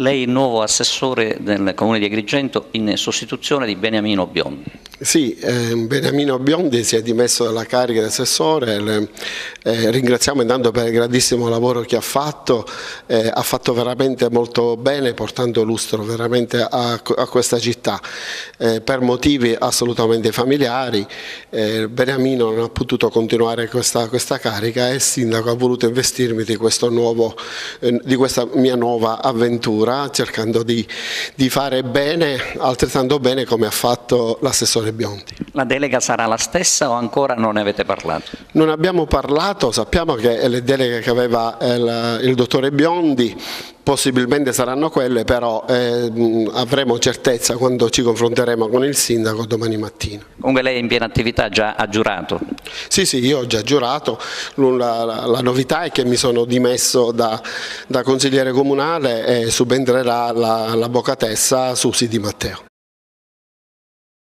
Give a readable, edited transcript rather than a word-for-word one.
Lei è il nuovo assessore del Comune di Agrigento in sostituzione di Beniamino Biondi. Sì, Beniamino Biondi si è dimesso dalla carica di assessore, ringraziamo intanto per il grandissimo lavoro che ha fatto veramente molto bene, portando lustro veramente a questa città. Per motivi assolutamente familiari Beniamino non ha potuto continuare questa carica e il sindaco ha voluto investirmi di questa mia nuova avventura, cercando di fare bene, altrettanto bene come ha fatto l'assessore Biondi. La delega sarà la stessa o ancora non ne avete parlato? Non abbiamo parlato, sappiamo che le deleghe che aveva il dottore Biondi possibilmente saranno quelle, però avremo certezza quando ci confronteremo con il sindaco domani mattina. Comunque lei è in piena attività, già ha giurato? Sì, io ho già giurato, la novità è che mi sono dimesso da consigliere comunale e subentrerà l'avvocatessa Susi Di Matteo.